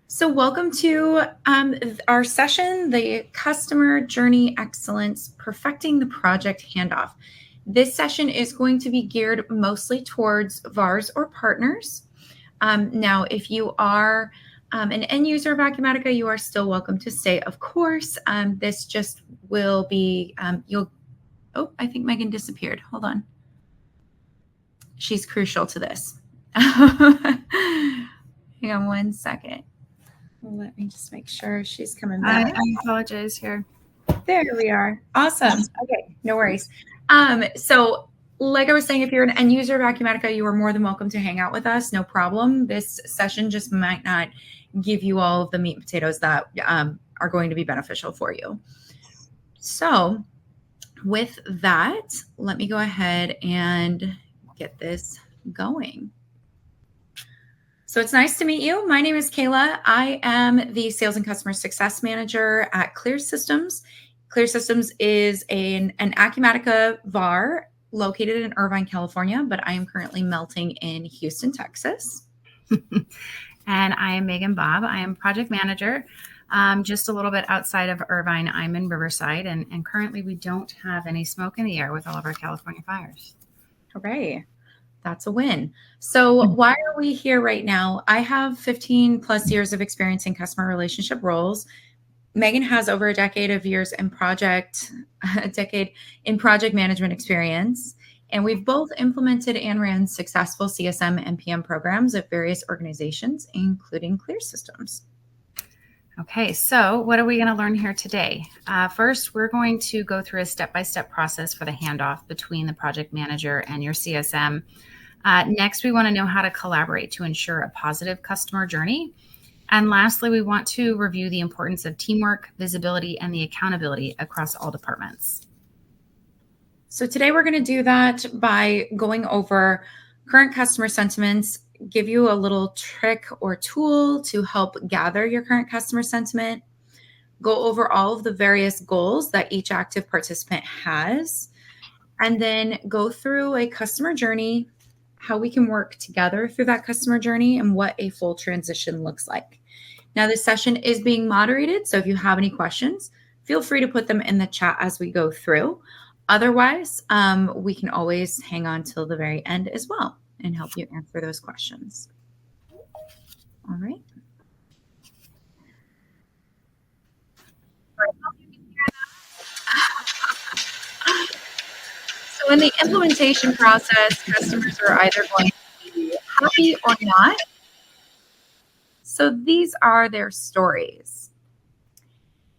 So welcome to our session, the Customer Journey Excellence, Perfecting the Project Handoff. This session is going to be geared mostly towards VARs or partners. Now, if you are an end user of acuMatica, you are still welcome to stay, of course. This just will be, I think Megan disappeared. Hold on. She's crucial to this. Hang on one second. Let me just make sure she's coming back. I apologize here. There we are. Awesome. Okay, no worries. So like I was saying, if you're an end user of acuMatica, you are more than welcome to hang out with us. No problem. This session just might not give you all of the meat and potatoes that are going to be beneficial for you. So with that, let me go ahead and get this going. So it's nice to meet you. My name is Kayla. I am the Sales and Customer Success Manager at Klear Systems. Klear Systems is an acuMatica VAR located in Irvine, California, but I am currently melting in Houston, Texas. And I am Meagan Bobb. I am Project Manager, just a little bit outside of Irvine. I'm in Riverside, and currently we don't have any smoke in the air with all of our California fires. Hooray. That's a win. So why are we here right now? I have 15 plus years of experience in customer relationship roles. Megan has over a decade in project management experience. And we've both implemented and ran successful CSM and PM programs at various organizations, including Klear Systems. Okay, so what are we going to learn here today? First, we're going to go through a step-by-step process for the handoff between the project manager and your CSM. Next, we want to know how to collaborate to ensure a positive customer journey. And lastly, we want to review the importance of teamwork, visibility, and the accountability across all departments. So today we're going to do that by going over current customer sentiments, give you a little trick or tool to help gather your current customer sentiment, go over all of the various goals that each active participant has, and then go through a customer journey, how we can work together through that customer journey, and what a full transition looks like. Now, this session is being moderated, so if you have any questions, feel free to put them in the chat as we go through. Otherwise, we can always hang on till the very end as well and help you answer those questions. All right. So in the implementation process, customers are either going to be happy or not. So these are their stories.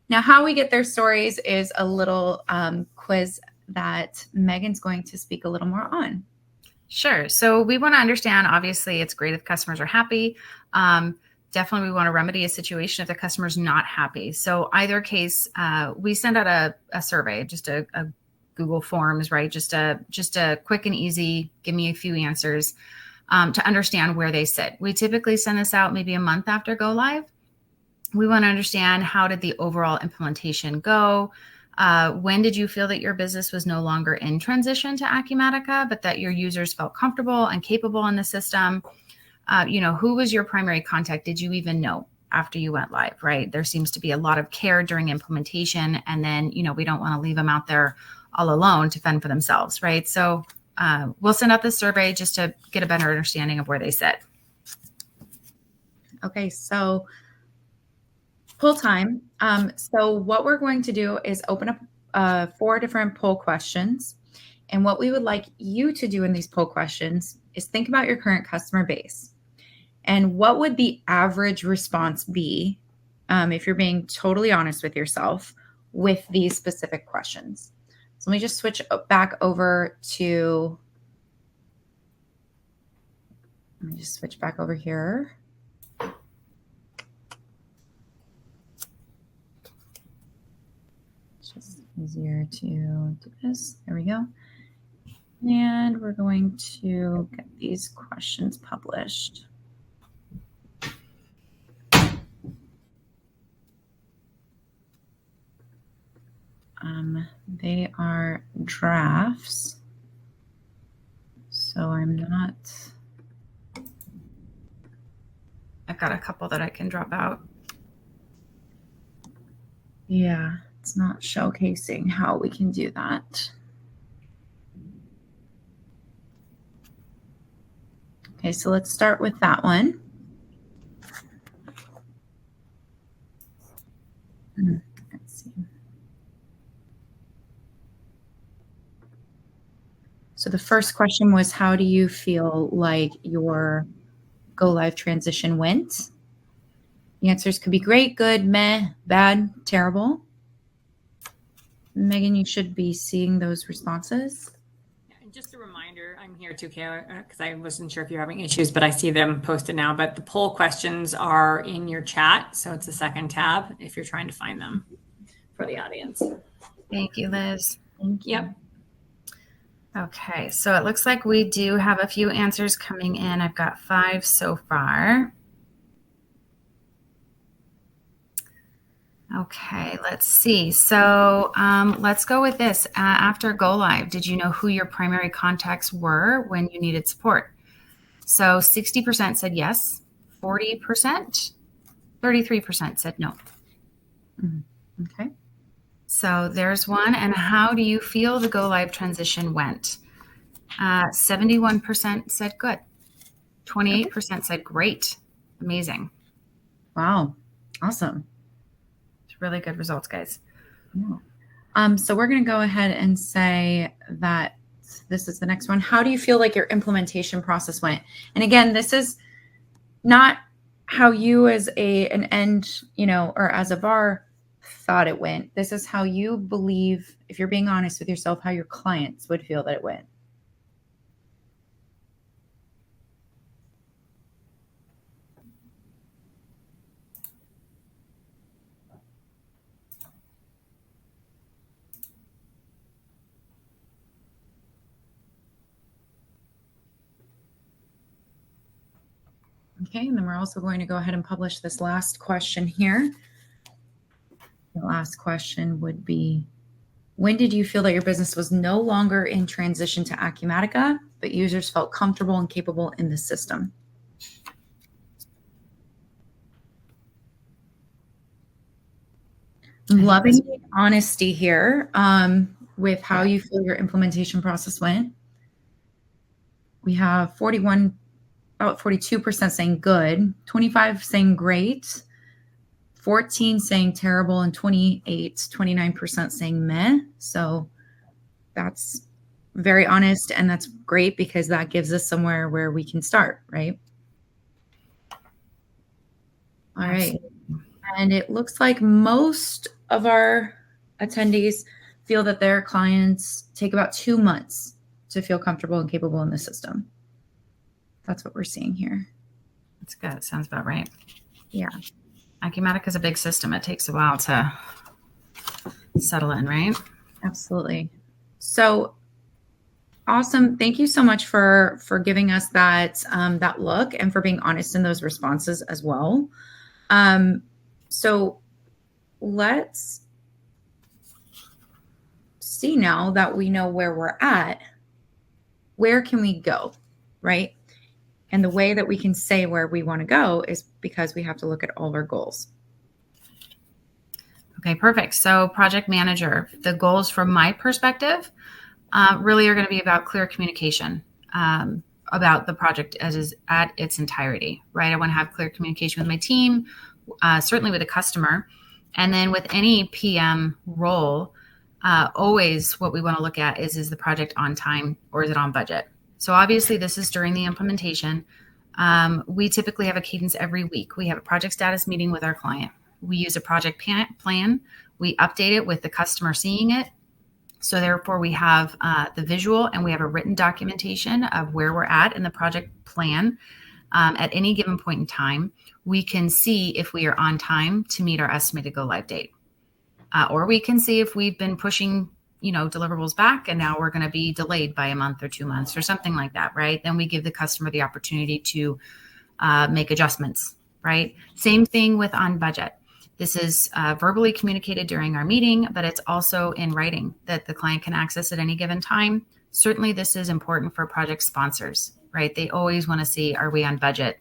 Now, how we get their stories is a little quiz that Megan's going to speak a little more on. Sure. So we want to understand, obviously, it's great if customers are happy. Definitely, we want to remedy a situation if the customer's not happy. So either case, we send out a survey, just a Google Forms, right? Just a quick and easy, give me a few answers to understand where they sit. We typically send this out maybe a month after go live. We want to understand, how did the overall implementation go? When did you feel that your business was no longer in transition to acuMatica, but that your users felt comfortable and capable in the system? Who was your primary contact? Did you even know after you went live, right? There seems to be a lot of care during implementation. And then, we don't want to leave them out there all alone to fend for themselves, right? So we'll send out this survey just to get a better understanding of where they sit. Okay, so poll time. So what we're going to do is open up 4 different poll questions. And what we would like you to do in these poll questions is think about your current customer base. And what would the average response be, if you're being totally honest with yourself, with these specific questions? So let me just switch back over to, here. It's just easier to do this. There we go. And we're going to get these questions published. They are drafts, so I I've got a couple that I can drop out. Yeah, it's not showcasing how we can do that. Okay, so let's start with that one. Let's see. So the first question was, how do you feel like your go live transition went? The answers could be great, good, meh, bad, terrible. Meagan, you should be seeing those responses. And just a reminder, I'm here too, Kayle, because I wasn't sure if you're having issues, but I see them posted now. But the poll questions are in your chat. So it's the second tab if you're trying to find them for the audience. Thank you, Liz. Thank you. Yep. Okay, so it looks like we do have a few answers coming in. I've got 5 so far. Okay, let's see. So let's go with this. After go live, did you know who your primary contacts were when you needed support? So 60% said yes, 40%, 33% said no. Okay. So there's one. And how do you feel the go live transition went? 71% said good. 28% said great. Amazing. Wow. Awesome. It's really good results, guys. Yeah. So we're going to go ahead and say that this is the next one. How do you feel like your implementation process went? And again, this is not how you as an end, or as a VAR thought it went. This is how you believe, if you're being honest with yourself, how your clients would feel that it went. Okay, and then we're also going to go ahead and publish this last question here. The last question would be, when did you feel that your business was no longer in transition to acuMatica, but users felt comfortable and capable in the system? Loving the honesty here with how you feel your implementation process went. We have about 42% saying good, 25 saying great, 14 saying terrible, and 29% saying meh. So that's very honest, and that's great because that gives us somewhere where we can start, right? All right. And it looks like most of our attendees feel that their clients take about 2 months to feel comfortable and capable in the system. That's what we're seeing here. That's good. Sounds about right. Yeah. acuMatica is a big system. It takes a while to settle in, right? Absolutely. So awesome. Thank you so much for giving us that that look and for being honest in those responses as well. So let's see, now that we know where we're at, where can we go, right? And the way that we can say where we want to go is because we have to look at all of our goals. Okay, perfect. So project manager, the goals from my perspective really are going to be about clear communication about the project as is at its entirety, right? I want to have clear communication with my team, certainly with the customer. And then with any PM role, always what we want to look at is the project on time or is it on budget? So obviously this is during the implementation. We typically have a cadence every week. We have a project status meeting with our client. We use a project plan. We update it with the customer seeing it. So therefore we have the visual and we have a written documentation of where we're at in the project plan. At any given point in time, we can see if we are on time to meet our estimated go live date. Or we can see if we've been pushing, deliverables back and now we're going to be delayed by a month or 2 months or something like that, right? Then we give the customer the opportunity to make adjustments, right? Same thing with on budget. This is verbally communicated during our meeting, but it's also in writing that the client can access at any given time. Certainly this is important for project sponsors, right? They always want to see, are we on budget?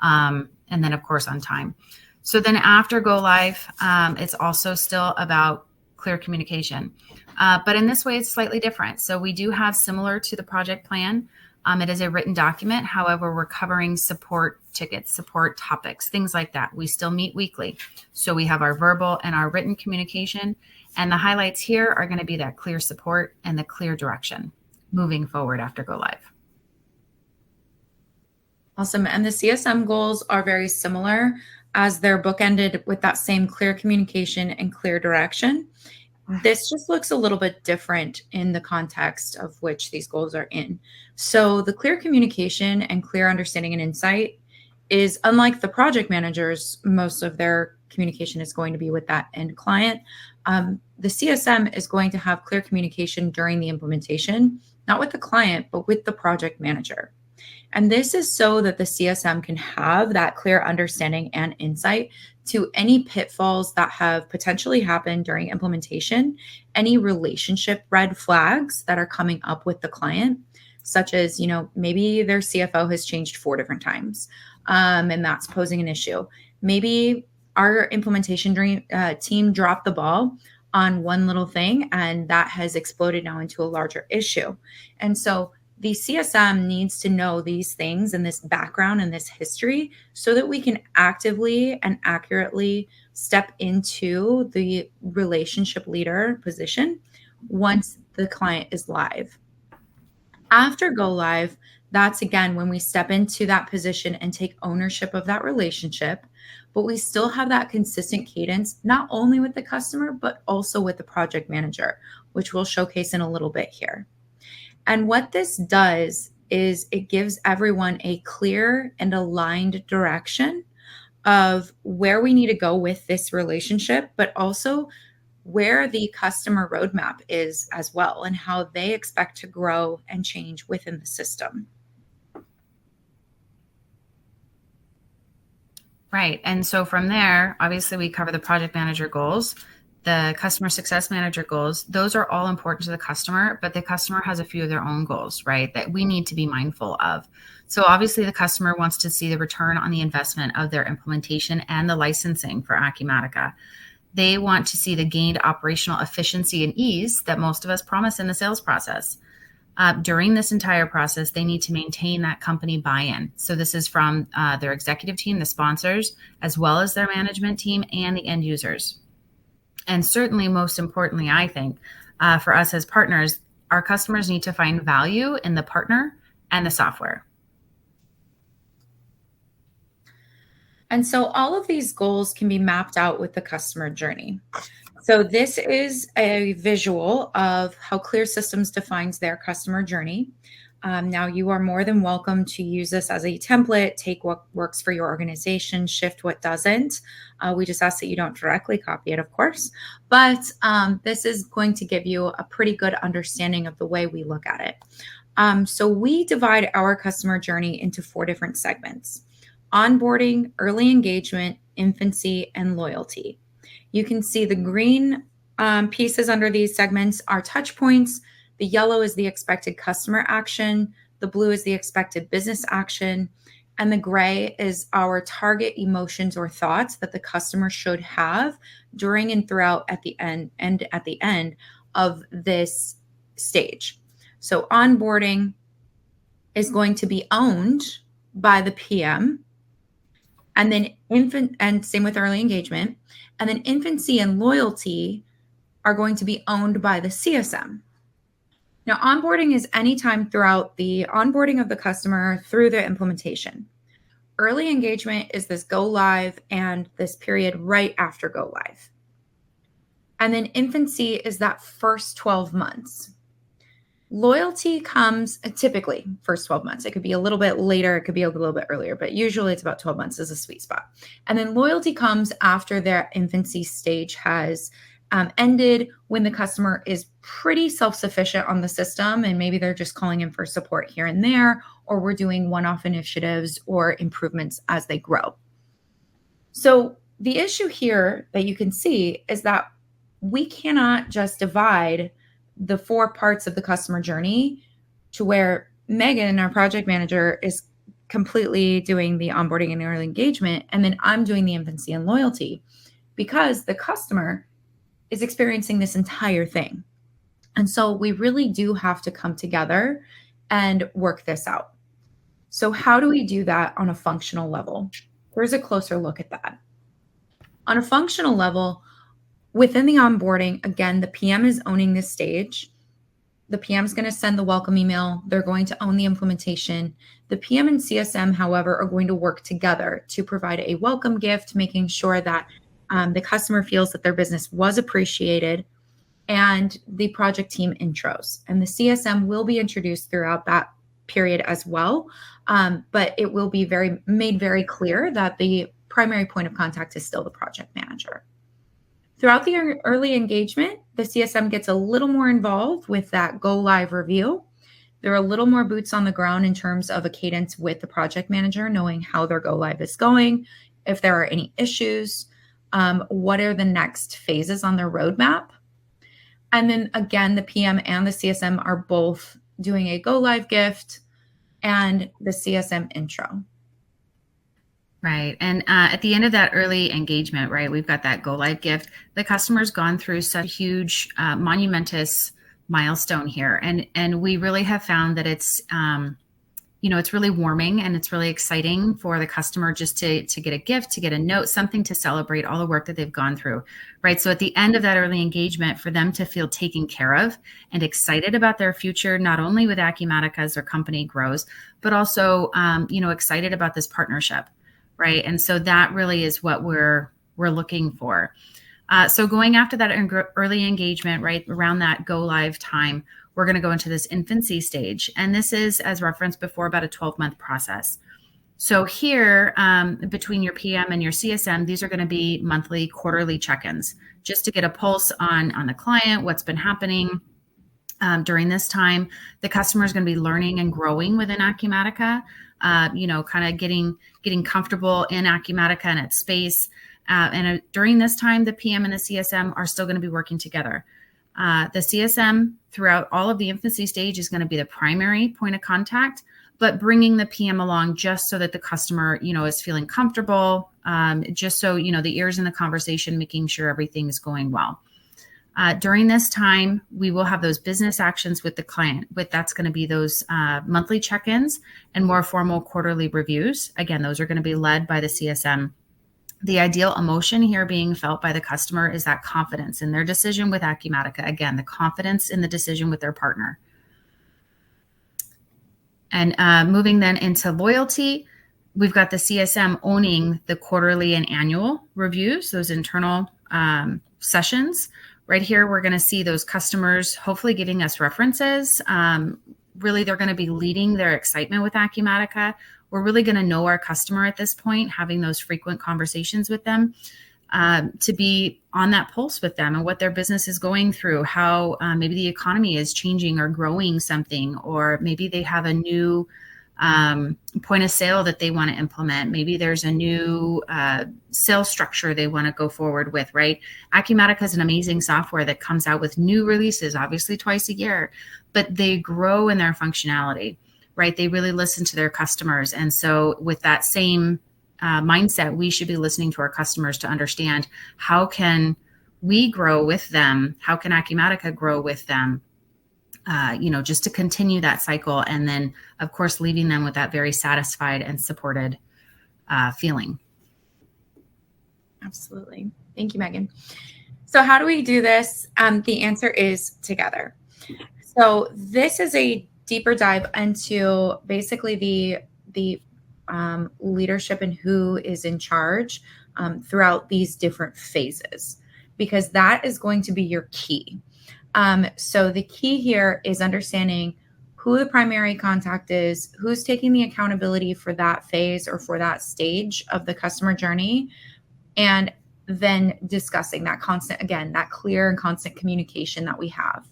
and then of course on time. So then after go live, it's also still about clear communication. But in this way, it's slightly different. So we do have, similar to the project plan, it is a written document. However, we're covering support tickets, support topics, things like that. We still meet weekly. So we have our verbal and our written communication. And the highlights here are going to be that clear support and the clear direction moving forward after go live. Awesome. And the CSM goals are very similar, as they're bookended with that same clear communication and clear direction. This just looks a little bit different in the context of which these goals are in. So the clear communication and clear understanding and insight is, unlike the project managers, most of their communication is going to be with that end client. The CSM is going to have clear communication during the implementation, not with the client, but with the project manager. And this is so that the CSM can have that clear understanding and insight to any pitfalls that have potentially happened during implementation, any relationship red flags that are coming up with the client, such as, maybe their CFO has changed 4 different times, and that's posing an issue. Maybe our implementation team dropped the ball on one little thing, and that has exploded now into a larger issue. And so the CSM needs to know these things and this background and this history so that we can actively and accurately step into the relationship leader position once the client is live. After go live, that's again when we step into that position and take ownership of that relationship, but we still have that consistent cadence, not only with the customer, but also with the project manager, which we'll showcase in a little bit here. And what this does is it gives everyone a clear and aligned direction of where we need to go with this relationship, but also where the customer roadmap is as well, and how they expect to grow and change within the system. Right. And so from there, obviously we cover the project manager goals, the customer success manager goals. Those are all important to the customer, but the customer has a few of their own goals, right, that we need to be mindful of. So obviously the customer wants to see the return on the investment of their implementation and the licensing for acuMatica. They want to see the gained operational efficiency and ease that most of us promise in the sales process. During this entire process, they need to maintain that company buy-in. So this is from their executive team, the sponsors, as well as their management team and the end users. And certainly, most importantly, I think, for us as partners, our customers need to find value in the partner and the software. And so all of these goals can be mapped out with the customer journey. So this is a visual of how Klear Systems defines their customer journey. Now, you are more than welcome to use this as a template, take what works for your organization, shift what doesn't. We just ask that you don't directly copy it, of course. But this is going to give you a pretty good understanding of the way we look at it. So we divide our customer journey into 4 different segments: onboarding, early engagement, infancy, and loyalty. You can see the green pieces under these segments are touch points. The yellow is the expected customer action. The blue is the expected business action. And the gray is our target emotions or thoughts that the customer should have during and throughout at the end of this stage. So onboarding is going to be owned by the PM. And then same with early engagement. And then infancy and loyalty are going to be owned by the CSM. Now, onboarding is any time throughout the onboarding of the customer through their implementation. Early engagement is this go live and this period right after go live. And then infancy is that first 12 months. Loyalty comes typically first 12 months. It could be a little bit later. It could be a little bit earlier, but usually it's about 12 months is a sweet spot. And then loyalty comes after their infancy stage has ended, when the customer is pretty self-sufficient on the system, and maybe they're just calling in for support here and there, or we're doing one-off initiatives or improvements as they grow. So the issue here that you can see is that we cannot just divide the 4 parts of the customer journey to where Meagan, our project manager, is completely doing the onboarding and early engagement, and then I'm doing the infancy and loyalty, because the customer is experiencing this entire thing. And so we really do have to come together and work this out. So how do we do that on a functional level? Here's a closer look at that. On a functional level, within the onboarding, again, the PM is owning this stage. The PM is going to send the welcome email. They're going to own the implementation. The PM and CSM, however, are going to work together to provide a welcome gift, making sure that the customer feels that their business was appreciated, and the project team intros. And the CSM will be introduced throughout that period as well. But it will be made very clear that the primary point of contact is still the project manager. Throughout the early engagement, the CSM gets a little more involved with that go live review. There are a little more boots on the ground in terms of a cadence with the project manager, knowing how their go live is going, if there are any issues, what are the next phases on their roadmap. And then again, the PM and the CSM are both doing a go live gift and the CSM intro. Right. And at the end of that early engagement, right, we've got that go live gift. The customer's gone through such a huge, monumentous milestone here. And we really have found that it's, it's really warming and it's really exciting for the customer just to get a gift, to get a note, something to celebrate all the work that they've gone through, right? So at the end of that early engagement, for them to feel taken care of and excited about their future, not only with acumatica as their company grows, but also, excited about this partnership. Right. And so that really is what we're looking for. So going after that early engagement, right, around that go live time, we're going to go into this infancy stage. And this is, as referenced before, about a 12-month process. So here, between your PM and your CSM, these are going to be monthly, quarterly check-ins, just to get a pulse on the client, what's been happening during this time. The customer is going to be learning and growing within acumatica. Kind of getting comfortable in acumatica and its space. And during this time, the PM and the CSM are still going to be working together. The CSM throughout all of the infancy stage is going to be the primary point of contact, but bringing the PM along just so that the customer, is feeling comfortable, just so, the ears in the conversation, making sure everything is going well. During this time, we will have those business actions with the client. That's going to be those monthly check-ins and more formal quarterly reviews. Again, those are going to be led by the CSM. The ideal emotion here being felt by the customer is that confidence in their decision with acumatica. Again, the confidence in the decision with their partner. And moving then into loyalty, we've got the CSM owning the quarterly and annual reviews, those internal sessions. Right here, we're going to see those customers hopefully giving us references. Really, they're going to be leading their excitement with acumatica. We're really going to know our customer at this point, having those frequent conversations with them, to be on that pulse with them and what their business is going through, how maybe the economy is changing or growing something, or maybe they have a new point of sale that they want to implement. Maybe there's a new sales structure they want to go forward with, right? acumatica is an amazing software that comes out with new releases, obviously twice a year, but they grow in their functionality, right? They really listen to their customers. And so with that same mindset, we should be listening to our customers to understand how can we grow with them? How can acumatica grow with them? Just to continue that cycle. And then, of course, leaving them with that very satisfied and supported feeling. Absolutely. Thank you, Meagan. So how do we do this? The answer is together. So this is a deeper dive into basically the leadership and who is in charge throughout these different phases, because that is going to be your key. So the key here is understanding who the primary contact is, who's taking the accountability for that phase or for that stage of the customer journey, and then discussing that that clear and constant communication that we have.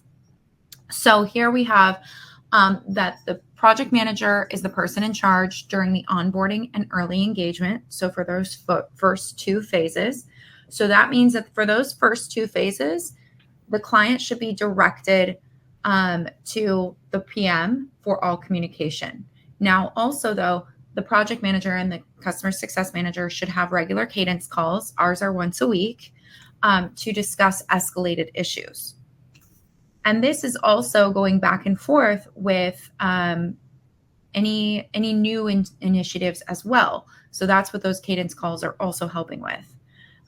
So here we have that the project manager is the person in charge during the onboarding and early engagement. So for those first two phases. So that means that for those first two phases, the client should be directed to the PM for all communication. Now, also, though, the project manager and the customer success manager should have regular cadence calls. Ours are once a week, to discuss escalated issues. And this is also going back and forth with any new initiatives as well. So that's what those cadence calls are also helping with.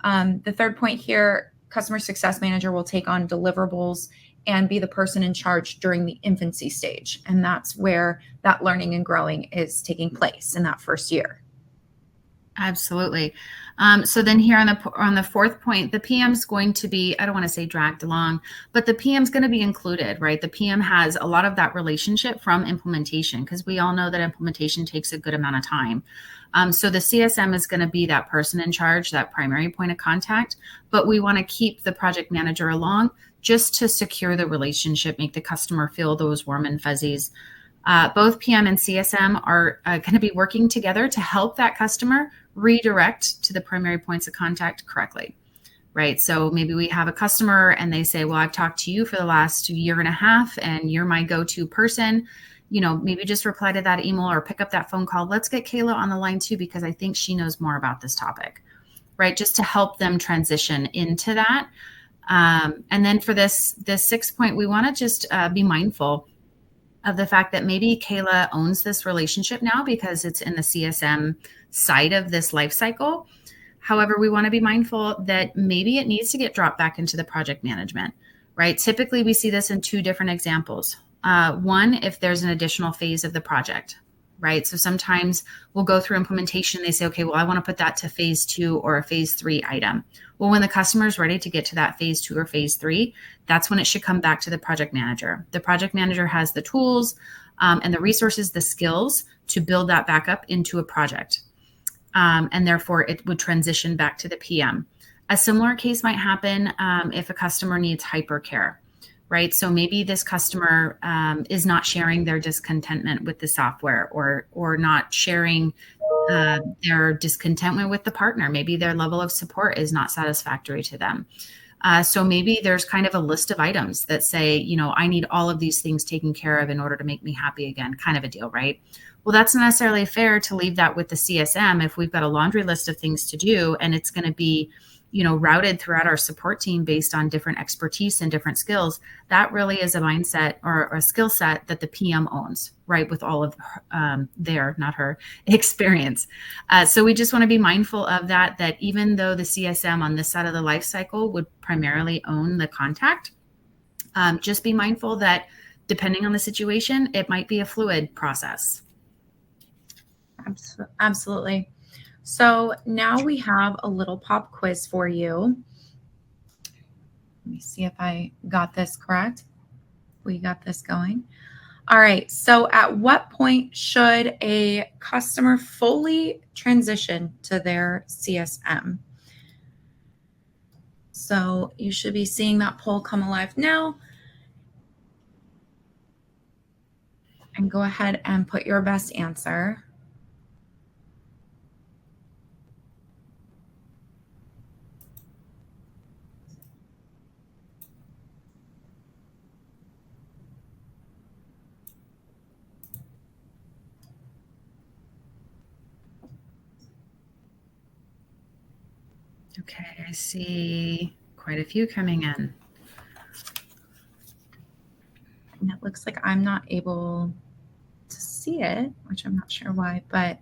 The third point here, customer success manager will take on deliverables and be the person in charge during the infancy stage. And that's where that learning and growing is taking place in that first year. Absolutely. So then here on the fourth point, the PM is going to be, I don't want to say dragged along, but the PM is going to be included, right? The PM has a lot of that relationship from implementation, because we all know that implementation takes a good amount of time. So the CSM is going to be that person in charge, that primary point of contact, but we want to keep the project manager along just to secure the relationship, make the customer feel those warm and fuzzies. Both PM and CSM are going to be working together to help that customer redirect to the primary points of contact correctly, right? So maybe we have a customer and they say, well, I've talked to you for the last year and a half and you're my go-to person. You know, maybe just reply to that email or pick up that phone call. Let's get Kayla on the line too, because I think she knows more about this topic, right? Just to help them transition into that. And then for this sixth point, we want to just be mindful of the fact that maybe Kayla owns this relationship now because it's in the CSM side of this life cycle. However, we want to be mindful that maybe it needs to get dropped back into the project management, right? Typically, we see this in two different examples. One, if there's an additional phase of the project, right? So sometimes we'll go through implementation. They say, okay, well, I want to put that to phase 2 or a phase 3 item. Well, when the customer is ready to get to that phase 2 or phase 3, that's when it should come back to the project manager. The project manager has the tools and the resources, the skills to build that back up into a project. And therefore, it would transition back to the PM. A similar case might happen if a customer needs hypercare, right? So maybe this customer is not sharing their discontentment with the software or not sharing their discontentment with the partner. Maybe their level of support is not satisfactory to them. So maybe there's kind of a list of items that say, you know, I need all of these things taken care of in order to make me happy again, kind of a deal, right? Well, that's not necessarily fair to leave that with the CSM if we've got a laundry list of things to do and it's going to be, you know, routed throughout our support team based on different expertise and different skills. That really is a mindset or a skill set that the PM owns, right? With all of their, not her, experience. So we just want to be mindful of that even though the CSM on this side of the life cycle would primarily own the contact, just be mindful that depending on the situation, it might be a fluid process. Absolutely. So now we have a little pop quiz for you. Let me see if I got this correct. We got this going. All right. So at what point should a customer fully transition to their CSM? So you should be seeing that poll come alive now. And go ahead and put your best answer. Okay, I see quite a few coming in. And it looks like I'm not able to see it, which I'm not sure why, but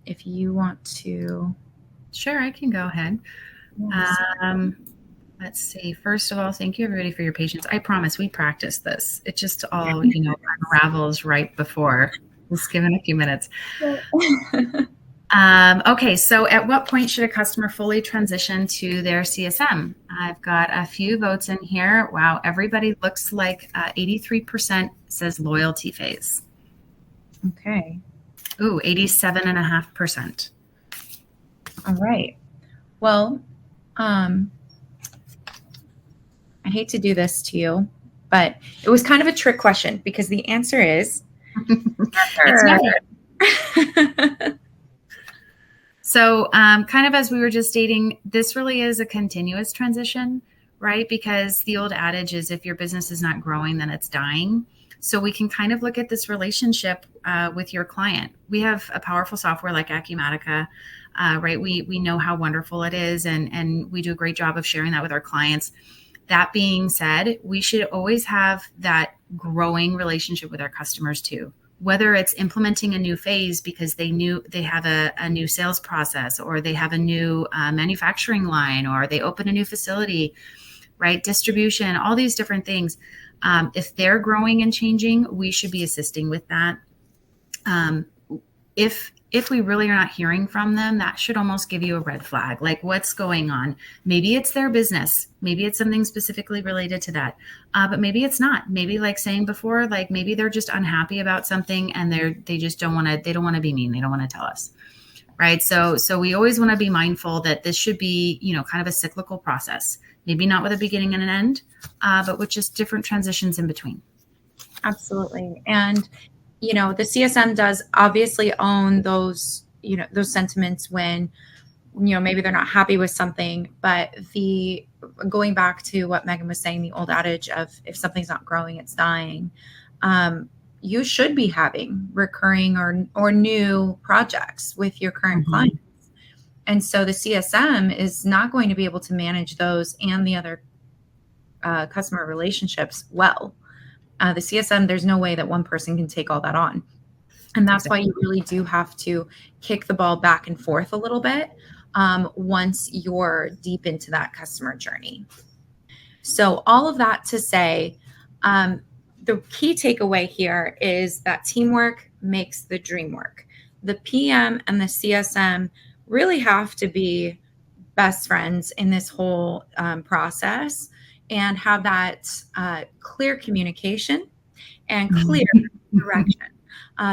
if you want to. Sure, I can go ahead. Let's see. First of all, thank you everybody for your patience. I promise we practiced this. It just all, you know, unravels right before. Just give it a few minutes. Okay, so at what point should a customer fully transition to their CSM? I've got a few votes in here. Wow, everybody looks like 83% says loyalty phase. Okay. Ooh, 87.5%. All right. Well, I hate to do this to you, but it was kind of a trick question because the answer is So kind of as we were just stating, this really is a continuous transition, right? Because the old adage is if your business is not growing, then it's dying. So we can kind of look at this relationship with your client. We have a powerful software like acumatica, right? We know how wonderful it is, and we do a great job of sharing that with our clients. That being said, we should always have that growing relationship with our customers too. Whether it's implementing a new phase because they have a new sales process, or they have a new manufacturing line, or they open a new facility, right? Distribution, all these different things. If they're growing and changing, we should be assisting with that. If we really are not hearing from them, that should almost give you a red flag. Like, what's going on? Maybe it's their business. Maybe it's something specifically related to that. But maybe it's not. Maybe, like saying before, like maybe they're just unhappy about something and they just don't want to be mean. They don't want to tell us. Right. So we always want to be mindful that this should be, kind of a cyclical process. Maybe not with a beginning and an end, but with just different transitions in between. Absolutely. And the CSM does obviously own those sentiments when, maybe they're not happy with something, but going back to what Meagan was saying, the old adage of if something's not growing, it's dying. You should be having recurring or new projects with your current clients. And so the CSM is not going to be able to manage those and the other customer relationships well. The CSM, there's no way that one person can take all that on. And that's why you really do have to kick the ball back and forth a little bit once you're deep into that customer journey. So all of that to say, the key takeaway here is that teamwork makes the dream work. The PM and the CSM really have to be best friends in this whole process, and have that clear communication and clear direction.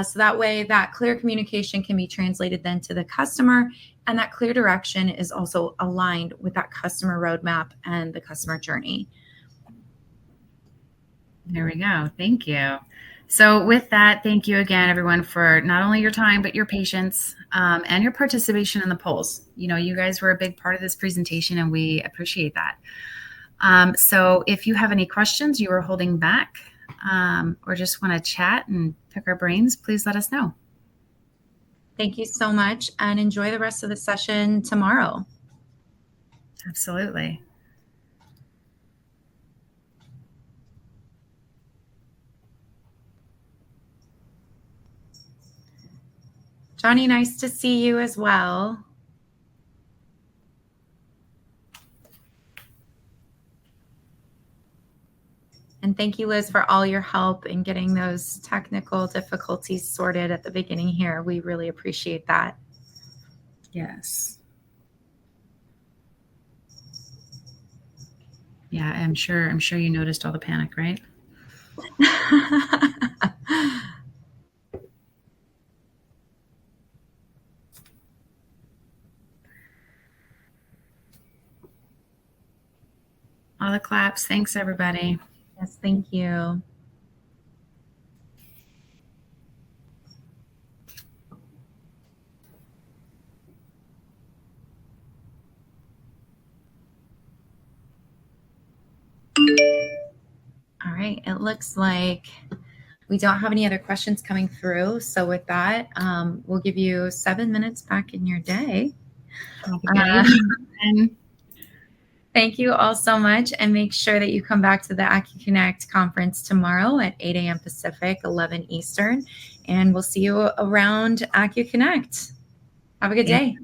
So that way that clear communication can be translated then to the customer, and that clear direction is also aligned with that customer roadmap and the customer journey. There we go. Thank you. So with that, thank you again, everyone, for not only your time, but your patience and your participation in the polls. You guys were a big part of this presentation, and we appreciate that. So if you have any questions you are holding back or just want to chat and pick our brains, please let us know. Thank you so much, and enjoy the rest of the session tomorrow. Absolutely. Johnny, nice to see you as well. And thank you, Liz, for all your help in getting those technical difficulties sorted at the beginning here. We really appreciate that. Yes. Yeah, I'm sure you noticed all the panic, right? All the claps. Thanks, everybody. Yes, thank you. All right, it looks like we don't have any other questions coming through. So with that, we'll give you 7 minutes back in your day. Thank you all so much, and make sure that you come back to the acuCONNECT conference tomorrow at 8 a.m. Pacific, 11 Eastern, and we'll see you around acuCONNECT. Have a good day.